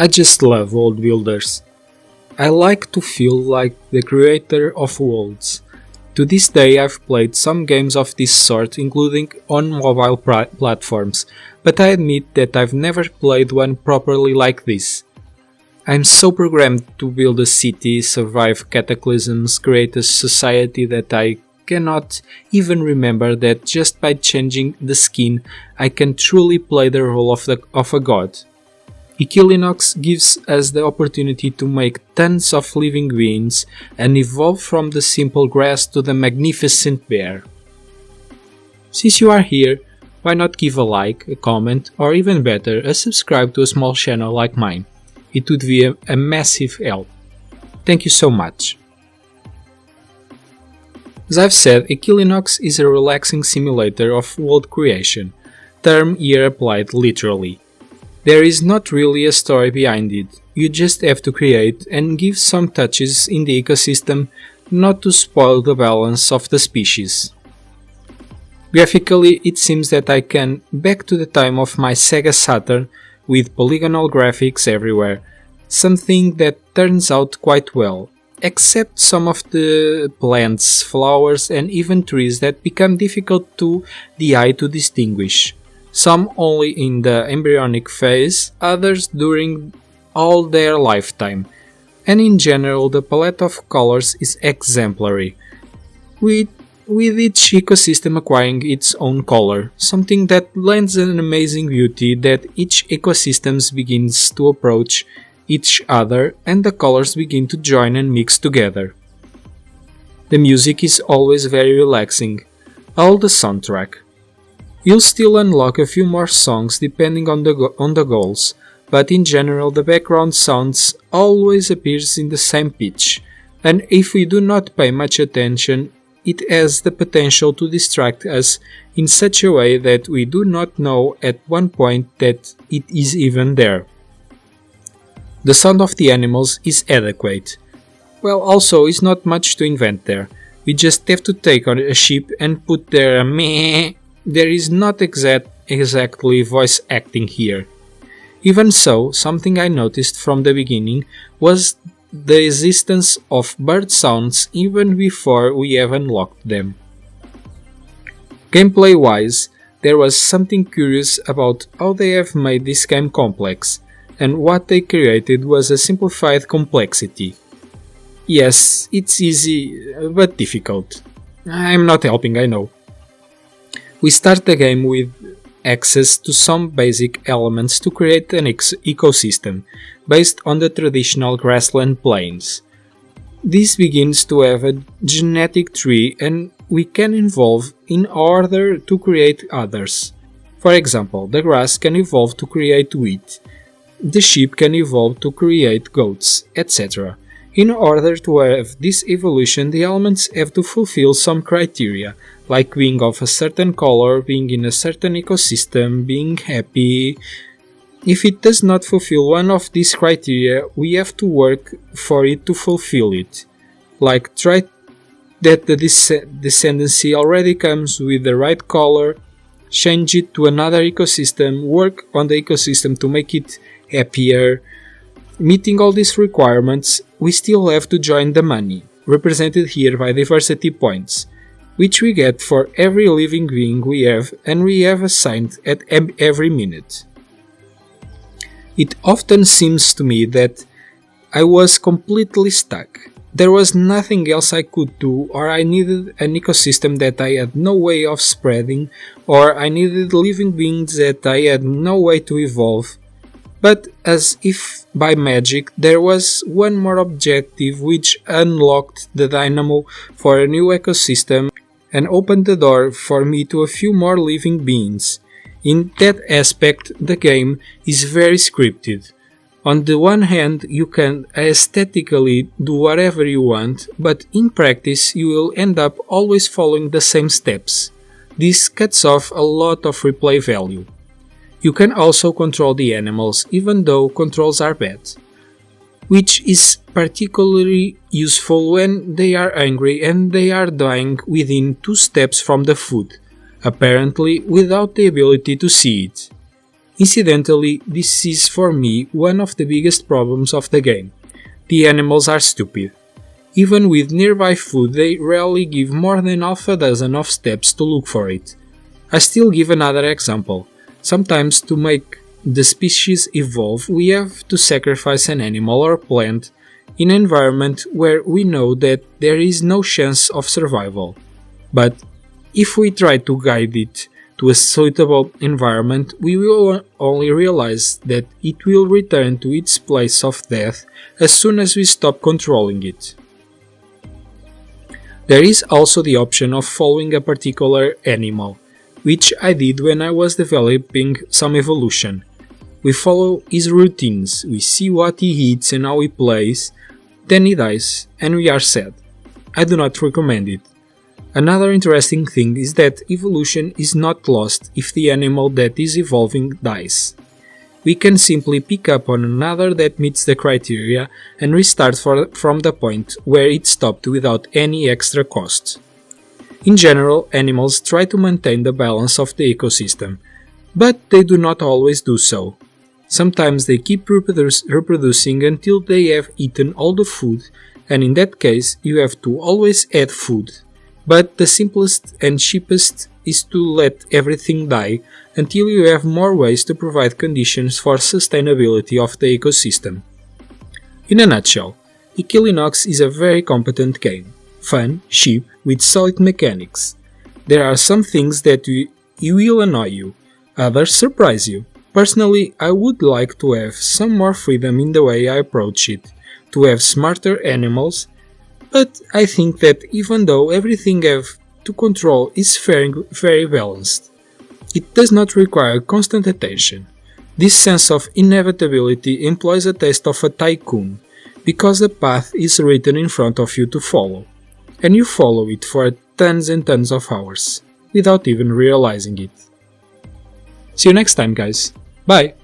I just love world builders. I like to feel like the creator of worlds. To this day I've played some games of this sort, including on mobile platforms, but I admit that I've never played one properly like this. I'm so programmed to build a city, survive cataclysms, create a society that I cannot even remember that just by changing the skin I can truly play the role of a god. Equilinox gives us the opportunity to make tons of living beings and evolve from the simple grass to the magnificent bear. Since you are here, why not give a like, a comment, or even better, a subscribe to a small channel like mine? It would be a massive help. Thank you so much. As I've said, Equilinox is a relaxing simulator of world creation, term here applied literally. There is not really a story behind it, you just have to create and give some touches in the ecosystem not to spoil the balance of the species. Graphically, it seems that I can back to the time of my Sega Saturn with polygonal graphics everywhere, something that turns out quite well, except some of the plants, flowers and even trees that become difficult to the eye to distinguish. Some only in the embryonic phase, others during all their lifetime, and in general the palette of colors is exemplary, with each ecosystem acquiring its own color, something that lends an amazing beauty that each ecosystem begins to approach each other and the colors begin to join and mix together. The music is always very relaxing, all the soundtrack. You'll still unlock a few more songs depending on the goals, but in general the background sounds always appears in the same pitch, and if we do not pay much attention, it has the potential to distract us in such a way that we do not know at one point that it is even there. The sound of the animals is adequate. Well, also is not much to invent there. We just have to take on a sheep and put there a meh. There is not exactly voice acting here. Even so, something I noticed from the beginning was the existence of bird sounds even before we have unlocked them. Gameplay wise, there was something curious about how they have made this game complex, and what they created was a simplified complexity. Yes, it's easy, but difficult. I'm not helping, I know. We start the game with access to some basic elements to create an ecosystem based on the traditional grassland plains. This begins to have a genetic tree and we can evolve in order to create others. For example, the grass can evolve to create wheat, the sheep can evolve to create goats, etc. In order to have this evolution, the elements have to fulfill some criteria, like being of a certain color, being in a certain ecosystem, being happy. If it does not fulfill one of these criteria, we have to work for it to fulfill it. Like try that the descendancy already comes with the right color, change it to another ecosystem, work on the ecosystem to make it happier. Meeting all these requirements, we still have to join the money, represented here by diversity points, which we get for every living being we have and we have assigned at every minute. It often seems to me that I was completely stuck. There was nothing else I could do, or I needed an ecosystem that I had no way of spreading, or I needed living beings that I had no way to evolve. But as if by magic, there was one more objective which unlocked the dynamo for a new ecosystem and opened the door for me to a few more living beings. In that aspect, the game is very scripted. On the one hand, you can aesthetically do whatever you want, but in practice you will end up always following the same steps. This cuts off a lot of replay value. You can also control the animals, even though controls are bad, which is particularly useful when they are angry and they are dying within 2 steps from the food, apparently without the ability to see it. Incidentally, this is for me one of the biggest problems of the game. The animals are stupid. Even with nearby food, they rarely give more than half a dozen of steps to look for it. I still give another example. Sometimes to make the species evolve, we have to sacrifice an animal or plant in an environment where we know that there is no chance of survival. But if we try to guide it to a suitable environment, we will only realize that it will return to its place of death as soon as we stop controlling it. There is also the option of following a particular animal, which I did when I was developing some evolution. We follow his routines, we see what he eats and how he plays, then he dies, and we are sad. I do not recommend it. Another interesting thing is that evolution is not lost if the animal that is evolving dies. We can simply pick up on another that meets the criteria and restart from the point where it stopped without any extra cost. In general, animals try to maintain the balance of the ecosystem, but they do not always do so. Sometimes they keep reproducing until they have eaten all the food, and in that case you have to always add food. But the simplest and cheapest is to let everything die until you have more ways to provide conditions for sustainability of the ecosystem. In a nutshell, Equilinox is a very competent game, fun, cheap, with solid mechanics. There are some things that will annoy you, others surprise you. Personally, I would like to have some more freedom in the way I approach it, to have smarter animals, but I think that even though everything I have to control is very balanced, it does not require constant attention. This sense of inevitability implies a taste of a tycoon, because the path is written in front of you to follow, and you follow it for tons and tons of hours, without even realizing it. See you next time, guys. Bye!